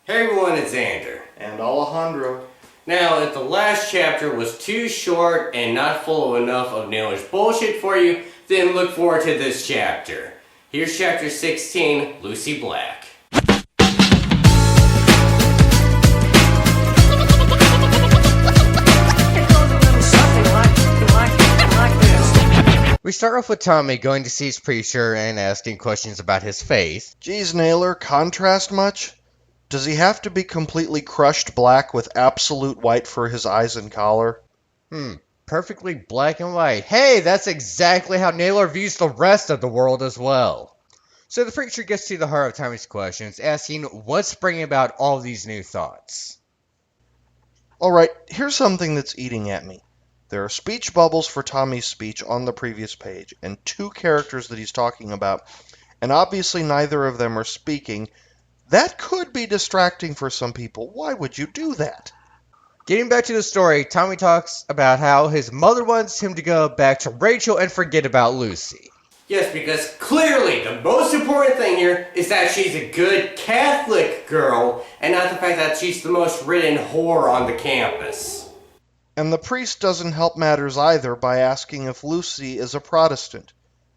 Hey everyone, it's Xander. And Alejandro. Now, if the last chapter was too short and not full of enough of Naylor's bullshit for you, then look forward to this chapter. Here's chapter 16, Lucy Black. We start off with Tommy going to see his preacher and asking questions about his faith. Geez, Naylor, contrast much? Does he have to be completely crushed black with absolute white for his eyes and collar? Perfectly black and white. Hey, that's exactly how Naylor views the rest of the world as well. So the preacher gets to the heart of Tommy's questions, asking what's bringing about all these new thoughts. Alright, here's something that's eating at me. There are speech bubbles for Tommy's speech on the previous page, and two characters that he's talking about, and obviously neither of them are speaking. That could be distracting for some people. Why would you do that? Getting back to the story, Tommy talks about how his mother wants him to go back to Rachel and forget about Lucy. Yes, because clearly the most important thing here is that she's a good Catholic girl, and not the fact that she's the most ridden whore on the campus. And the priest doesn't help matters either by asking if Lucy is a Protestant,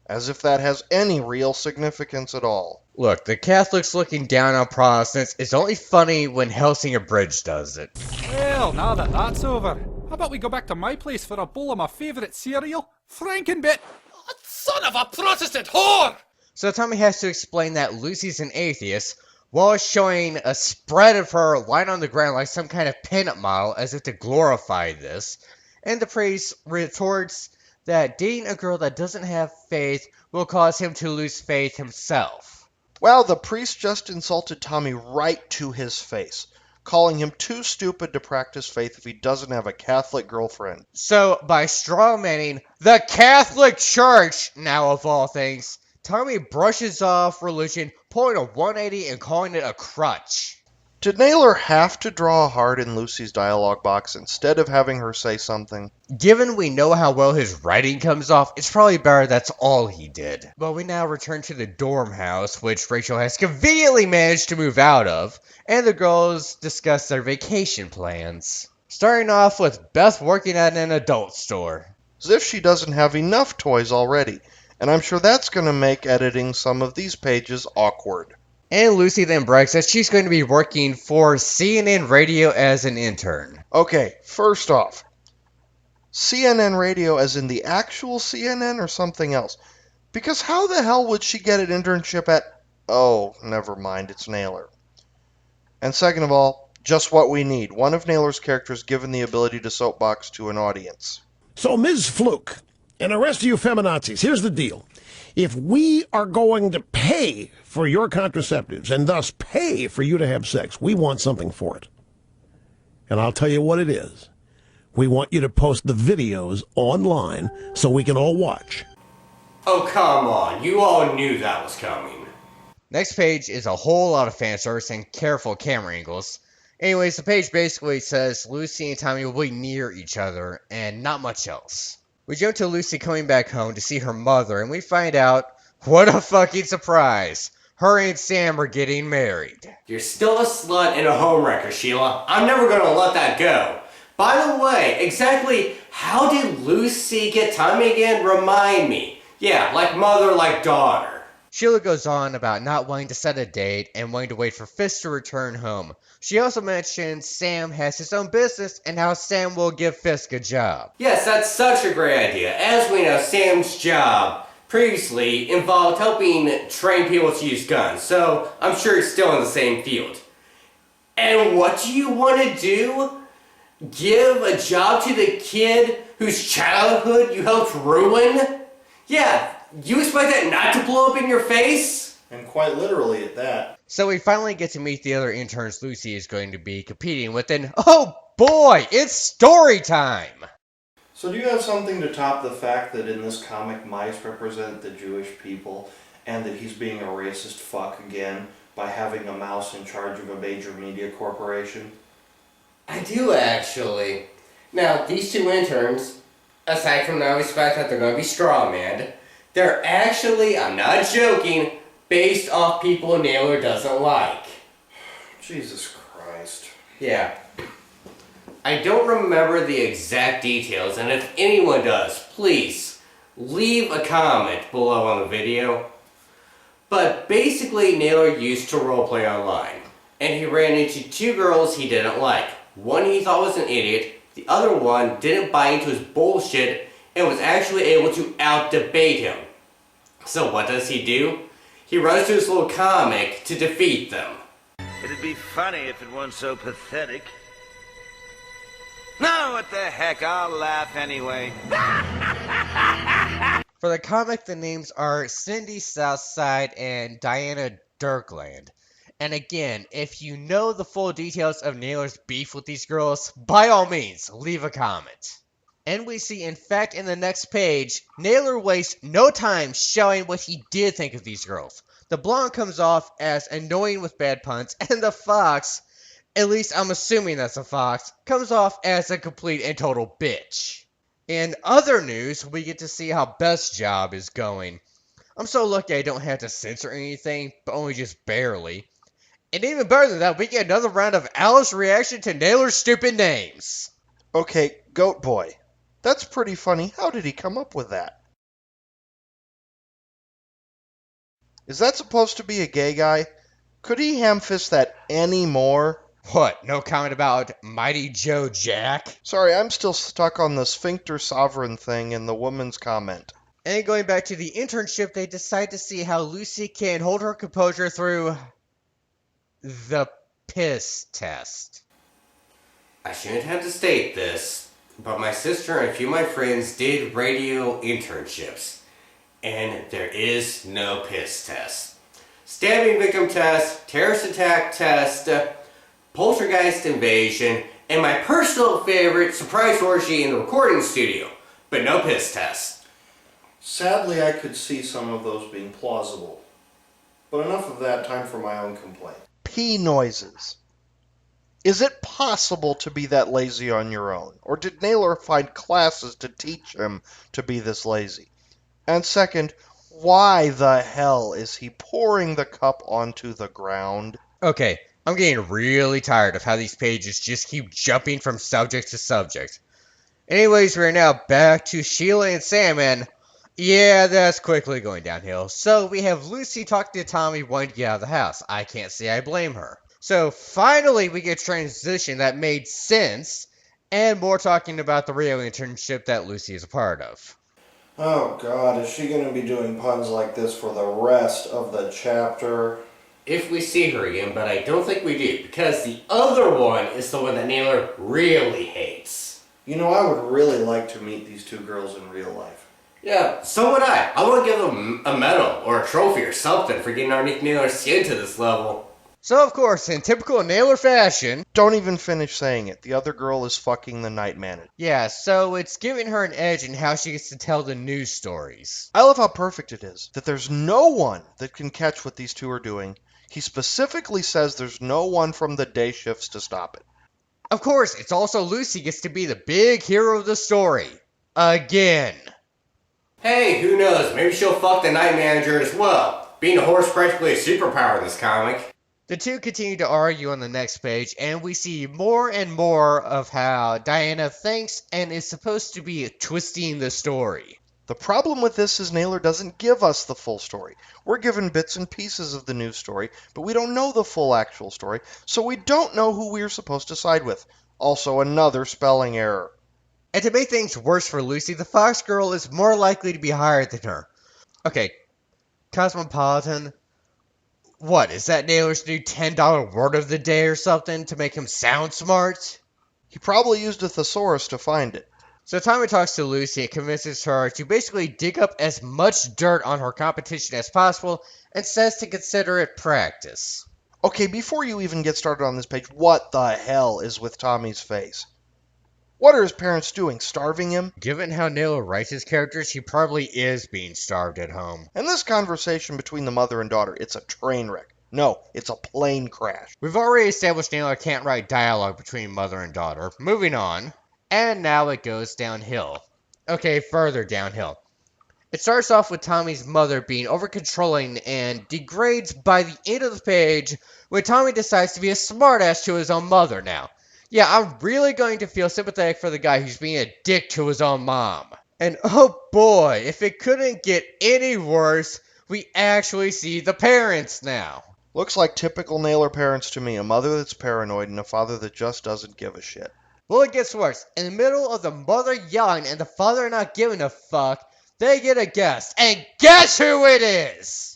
as if that has any real significance at all. Look, the Catholics looking down on Protestants is only funny when Helsinger Bridge does it. Well, now that that's over, how about we go back to my place for a bowl of my favourite cereal? Frankenbit! Oh, son of a Protestant whore! So Tommy has to explain that Lucy's an atheist, while showing a spread of her lying on the ground like some kind of pinup model as if to glorify this. And the priest retorts that dating a girl that doesn't have faith will cause him to lose faith himself. Wow, the priest just insulted Tommy right to his face, calling him too stupid to practice faith if he doesn't have a Catholic girlfriend. So, by strawmanning the Catholic Church, now of all things, Tommy brushes off religion, pulling a 180 and calling it a crutch. Did Naylor have to draw a heart in Lucy's dialogue box instead of having her say something? Given we know how well his writing comes off, it's probably better that's all he did. But we now return to the dorm house, which Rachel has conveniently managed to move out of, and the girls discuss their vacation plans. Starting off with Beth working at an adult store. As if she doesn't have enough toys already, and I'm sure that's going to make editing some of these pages awkward. And Lucy then brags that she's going to be working for CNN Radio as an intern. Okay, first off, CNN Radio as in the actual CNN or something else? Because how the hell would she get an internship at... Oh, never mind, it's Naylor. And second of all, just what we need. One of Naylor's characters given the ability to soapbox to an audience. So, Ms. Fluke, and the rest of you feminazis, here's the deal. If we are going to pay for your contraceptives and thus pay for you to have sex, we want something for it. And I'll tell you what it is. We want you to post the videos online so we can all watch. Oh, come on. You all knew that was coming. Next page is a whole lot of fan service and careful camera angles. Anyways, the page basically says Lucy and Tommy will be near each other and not much else. We jump to Lucy coming back home to see her mother, and we find out, what a fucking surprise, her and Sam are getting married. You're still a slut and a homewrecker, Sheila. I'm never gonna let that go. By the way, exactly how did Lucy get Tommy again? Remind me. Yeah, like mother, like daughter. Sheila goes on about not wanting to set a date and wanting to wait for Fisk to return home. She also mentions Sam has his own business and how Sam will give Fisk a job. Yes, that's such a great idea. As we know, Sam's job previously involved helping train people to use guns, so I'm sure it's still in the same field. And what do you want to do? Give a job to the kid whose childhood you helped ruin? Yeah, you expect that not to blow up in your face? And quite literally at that. So we finally get to meet the other interns Lucy is going to be competing with, and oh boy, it's story time! So do you have something to top the fact that in this comic mice represent the Jewish people and that he's being a racist fuck again by having a mouse in charge of a major media corporation? I do, actually. Now, these two interns, aside from the obvious fact that they're going to be strawmanned, they're actually, I'm not joking, based off people Naylor doesn't like. Jesus Christ. Yeah. I don't remember the exact details, and if anyone does, please leave a comment below on the video. But basically, Naylor used to roleplay online, and he ran into two girls he didn't like. One he thought was an idiot, the other one didn't buy into his bullshit and was actually able to out-debate him. So what does he do? He runs to his little comic to defeat them. It'd be funny if it weren't so pathetic. No, what the heck, I'll laugh anyway. For the comic, the names are Cindy Southside and Diana Dirkland. And again, if you know the full details of Naylor's beef with these girls, by all means, leave a comment. And we see, in fact, in the next page, Naylor wastes no time showing what he did think of these girls. The blonde comes off as annoying with bad puns, and the fox, at least I'm assuming that's a fox, comes off as a complete and total bitch. In other news, we get to see how Beth's job is going. I'm so lucky I don't have to censor anything, but only just barely. And even better than that, we get another round of Alice's reaction to Naylor's stupid names. Okay, Goat Boy. That's pretty funny. How did he come up with that? Is that supposed to be a gay guy? Could he ham-fist that any more? What, no comment about Mighty Joe Jack? Sorry, I'm still stuck on the sphincter sovereign thing in the woman's comment. And going back to the internship, they decide to see how Lucy can hold her composure through the piss test. I shouldn't have to state this, but my sister and a few of my friends did radio internships, and there is no piss test. Stabbing victim test, terrorist attack test, poltergeist invasion, and my personal favorite, surprise orgy in the recording studio, but no piss test. Sadly, I could see some of those being plausible. But enough of that, time for my own complaint. Pee noises. Is it possible to be that lazy on your own? Or did Naylor find classes to teach him to be this lazy? And second, why the hell is he pouring the cup onto the ground? Okay, I'm getting really tired of how these pages just keep jumping from subject to subject. Anyways, we're now back to Sheila and Sam, and yeah, that's quickly going downhill. So we have Lucy talking to Tommy wanting to get out of the house. I can't say I blame her. So finally we get a transition that made sense, and more talking about the radio internship that Lucy is a part of. Oh God, is she going to be doing puns like this for the rest of the chapter? If we see her again, but I don't think we do, because the other one is the one that Naylor really hates. You know, I would really like to meet these two girls in real life. Yeah, so would I. I want to give them a medal or a trophy or something for getting underneath Naylor's skin to this level. So of course, in typical Naylor fashion... Don't even finish saying it. The other girl is fucking the night manager. Yeah, so it's giving her an edge in how she gets to tell the news stories. I love how perfect it is. That there's no one that can catch what these two are doing. He specifically says there's no one from the day shifts to stop it. Of course, it's also Lucy gets to be the big hero of the story. Again. Hey, who knows? Maybe she'll fuck the night manager as well. Being a horse practically a superpower in this comic. The two continue to argue on the next page, and we see more and more of how Diana thinks and is supposed to be twisting the story. The problem with this is Naylor doesn't give us the full story. We're given bits and pieces of the news story, but we don't know the full actual story, so we don't know who we're supposed to side with. Also, another spelling error. And to make things worse for Lucy, the Fox girl is more likely to be higher than her. Okay, Cosmopolitan. What, is that Naylor's new $10 word of the day or something to make him sound smart? He probably used a thesaurus to find it. So Tommy talks to Lucy and convinces her to basically dig up as much dirt on her competition as possible and says to consider it practice. Okay, before you even get started on this page, what the hell is with Tommy's face? What are his parents doing, starving him? Given how Naylor writes his characters, he probably is being starved at home. And this conversation between the mother and daughter, it's a train wreck. No, it's a plane crash. We've already established Naylor can't write dialogue between mother and daughter. Moving on. And now it goes downhill. Okay, further downhill. It starts off with Tommy's mother being over-controlling and degrades by the end of the page when Tommy decides to be a smartass to his own mother now. Yeah, I'm really going to feel sympathetic for the guy who's being a dick to his own mom. And oh boy, if it couldn't get any worse, we actually see the parents now. Looks like typical Naylor parents to me, a mother that's paranoid and a father that just doesn't give a shit. Well, it gets worse. In the middle of the mother yelling and the father not giving a fuck, they get a guest. And guess who it is?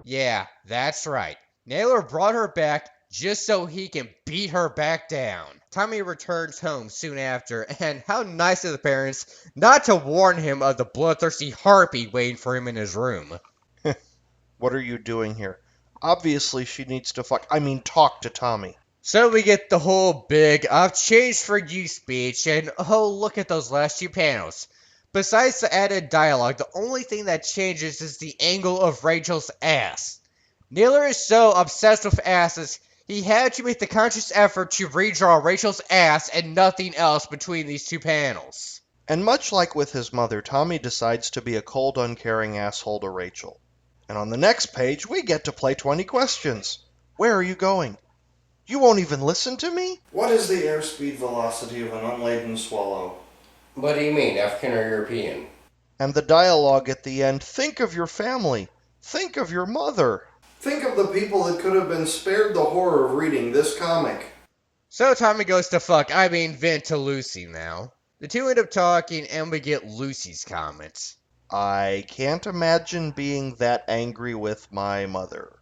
Yeah, that's right. Naylor brought her back just so he can beat her back down. Tommy returns home soon after, and how nice of the parents not to warn him of the bloodthirsty harpy waiting for him in his room. What are you doing here? Obviously she needs to talk to Tommy. So we get the whole big "I've changed for you" speech, and oh, look at those last two panels. Besides the added dialogue, the only thing that changes is the angle of Rachel's ass. Naylor is so obsessed with asses, he had to make the conscious effort to redraw Rachel's ass and nothing else between these two panels. And much like with his mother, Tommy decides to be a cold, uncaring asshole to Rachel. And on the next page, we get to play 20 questions. Where are you going? You won't even listen to me? What is the airspeed velocity of an unladen swallow? What do you mean, African or European? And the dialogue at the end, think of your family. Think of your mother. Think of the people that could have been spared the horror of reading this comic. So Tommy goes to vent to Lucy now. The two end up talking and we get Lucy's comments. I can't imagine being that angry with my mother.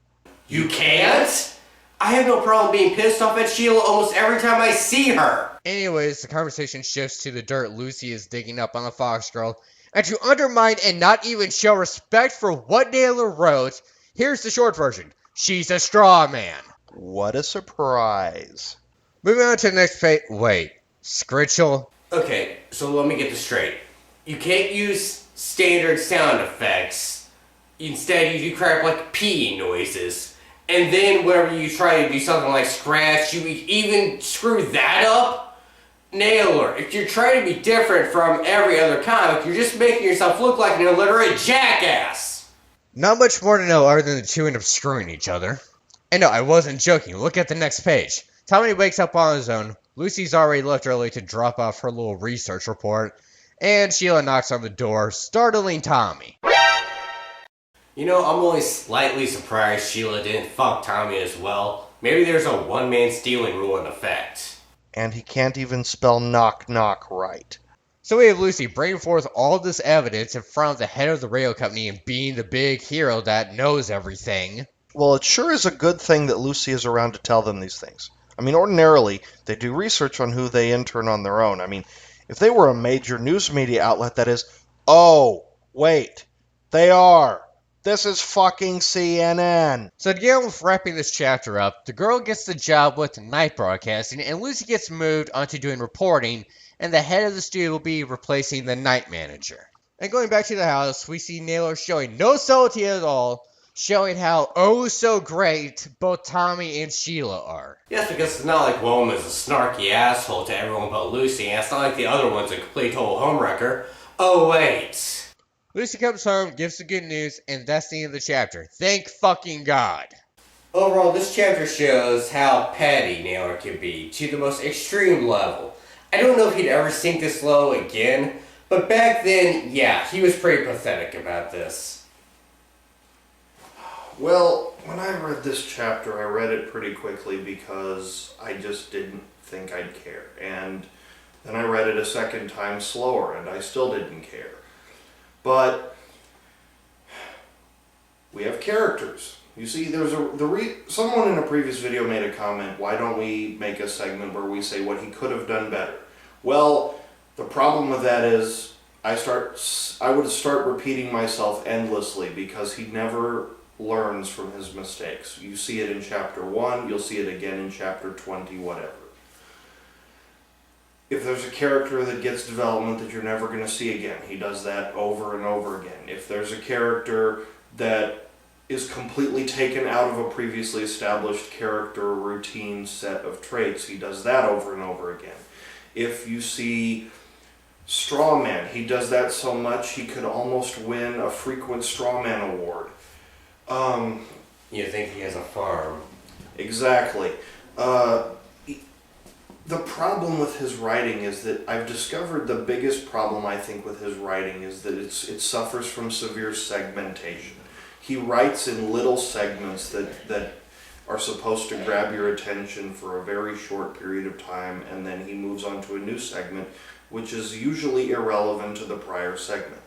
You can't? I have no problem being pissed off at Sheila almost every time I see her. Anyways, the conversation shifts to the dirt Lucy is digging up on the Fox Girl, and to undermine and not even show respect for what Naylor wrote, here's the short version. She's a straw man. What a surprise. Moving on to the next page. Wait, Scritchel? Okay, so let me get this straight. You can't use standard sound effects. Instead, you do crap like peeing noises. And then whenever you try to do something like scratch, you even screw that up? Naylor, if you're trying to be different from every other comic, you're just making yourself look like an illiterate jackass. Not much more to know other than the two end up screwing each other. And no, I wasn't joking. Look at the next page. Tommy wakes up on his own. Lucy's already left early to drop off her little research report. And Sheila knocks on the door, startling Tommy. You know, I'm only slightly surprised Sheila didn't fuck Tommy as well. Maybe there's a one-man stealing rule in effect. And he can't even spell knock knock right. So we have Lucy bringing forth all this evidence in front of the head of the radio company and being the big hero that knows everything. Well, it sure is a good thing that Lucy is around to tell them these things. I mean, ordinarily, they do research on who they intern on their own. I mean, if they were a major news media outlet, that is, oh, wait, they are. This is fucking CNN. So to get on with wrapping this chapter up, the girl gets the job with night broadcasting, and Lucy gets moved onto doing reporting, and the head of the studio will be replacing the night manager. And going back to the house, we see Naylor showing no subtlety at all, showing how oh so great both Tommy and Sheila are. Yes, because it's not like one of them is a snarky asshole to everyone but Lucy, and it's not like the other one's a complete total homewrecker. Oh wait. Lucy comes home, gives the good news, and that's the end of the chapter. Thank fucking God. Overall, this chapter shows how petty Naylor can be to the most extreme level. I don't know if he'd ever sink this low again, but back then, yeah, he was pretty pathetic about this. Well, when I read this chapter, I read it pretty quickly because I just didn't think I'd care. And then I read it a second time slower, and I still didn't care. But we have characters. You see, someone in a previous video made a comment, why don't we make a segment where we say what he could have done better? Well, the problem with that is I would start repeating myself endlessly because he never learns from his mistakes. You see it in chapter 1, you'll see it again in chapter 20, whatever. If there's a character that gets development that you're never going to see again, he does that over and over again. If there's a character that is completely taken out of a previously established character routine set of traits, he does that over and over again. If you see Strawman, he does that so much he could almost win a frequent Strawman award. You think he has a farm? Exactly. The problem with his writing is that I've discovered the biggest problem I think with his writing is that it suffers from severe segmentation. He writes in little segments that are supposed to grab your attention for a very short period of time, and then he moves on to a new segment which is usually irrelevant to the prior segment.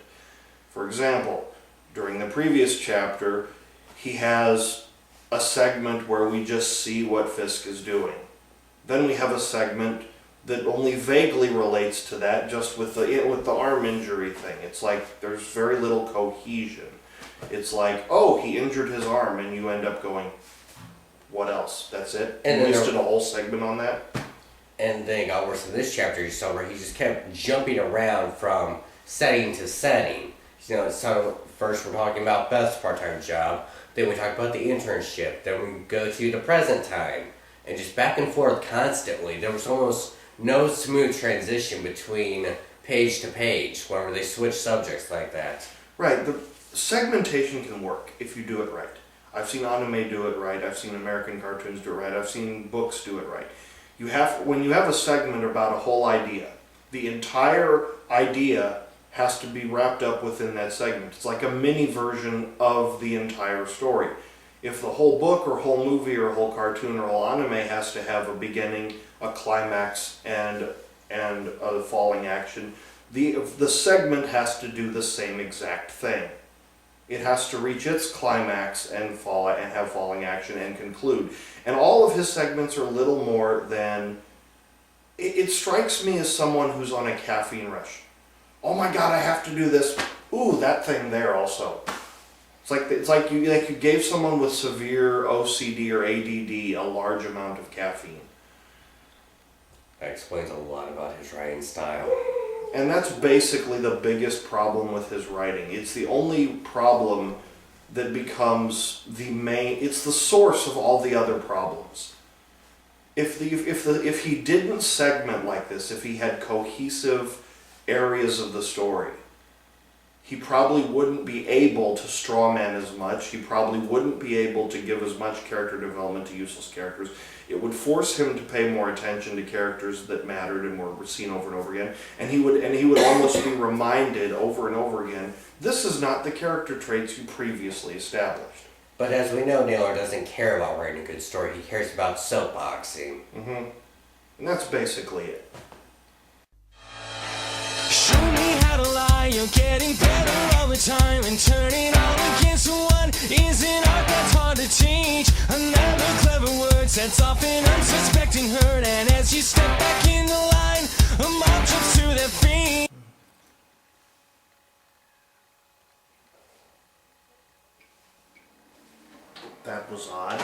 For example, during the previous chapter, he has a segment where we just see what Fisk is doing. Then we have a segment that only vaguely relates to that, just with the arm injury thing. It's like there's very little cohesion. It's like, oh, he injured his arm, and you end up going, what else? That's it? And you wasted a whole segment on that? And then it got worse in this chapter you saw where he just kept jumping around from setting to setting. You know, so first we're talking about Beth's part-time job, then we talk about the internship, then we go to the present time, and just back and forth constantly. There was almost no smooth transition between page to page whenever they switch subjects like that. Right, the segmentation can work if you do it right. I've seen anime do it right, I've seen American cartoons do it right, I've seen books do it right. When you have a segment about a whole idea, the entire idea has to be wrapped up within that segment. It's like a mini version of the entire story. If the whole book or whole movie or whole cartoon or whole anime has to have a beginning, a climax, and a falling action, the segment has to do the same exact thing. It has to reach its climax and have falling action and conclude. And all of his segments are little more than... It strikes me as someone who's on a caffeine rush. Oh my god, I have to do this. Ooh, that thing there also. It's like you gave someone with severe OCD or ADD a large amount of caffeine. That explains a lot about his writing style. And that's basically the biggest problem with his writing. It's the only problem that becomes it's the source of all the other problems. If he didn't segment like this, if he had cohesive areas of the story, he probably wouldn't be able to strawman as much. He probably wouldn't be able to give as much character development to useless characters. It would force him to pay more attention to characters that mattered and were seen over and over again. And he would almost be reminded over and over again, this is not the character traits you previously established. But as we know, Naylor doesn't care about writing a good story. He cares about soapboxing. Mm-hmm. And that's basically it. Show me how to lie, you're getting better all the time. And turning all against one is an art that's hard to teach. Another clever word sets off an unsuspecting hurt. And as you step back in the line, a mob jumps to their feet. That was odd.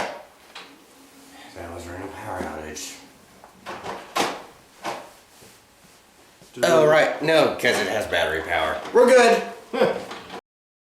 That was our new power outage. Oh, right. No, because it has battery power. We're good.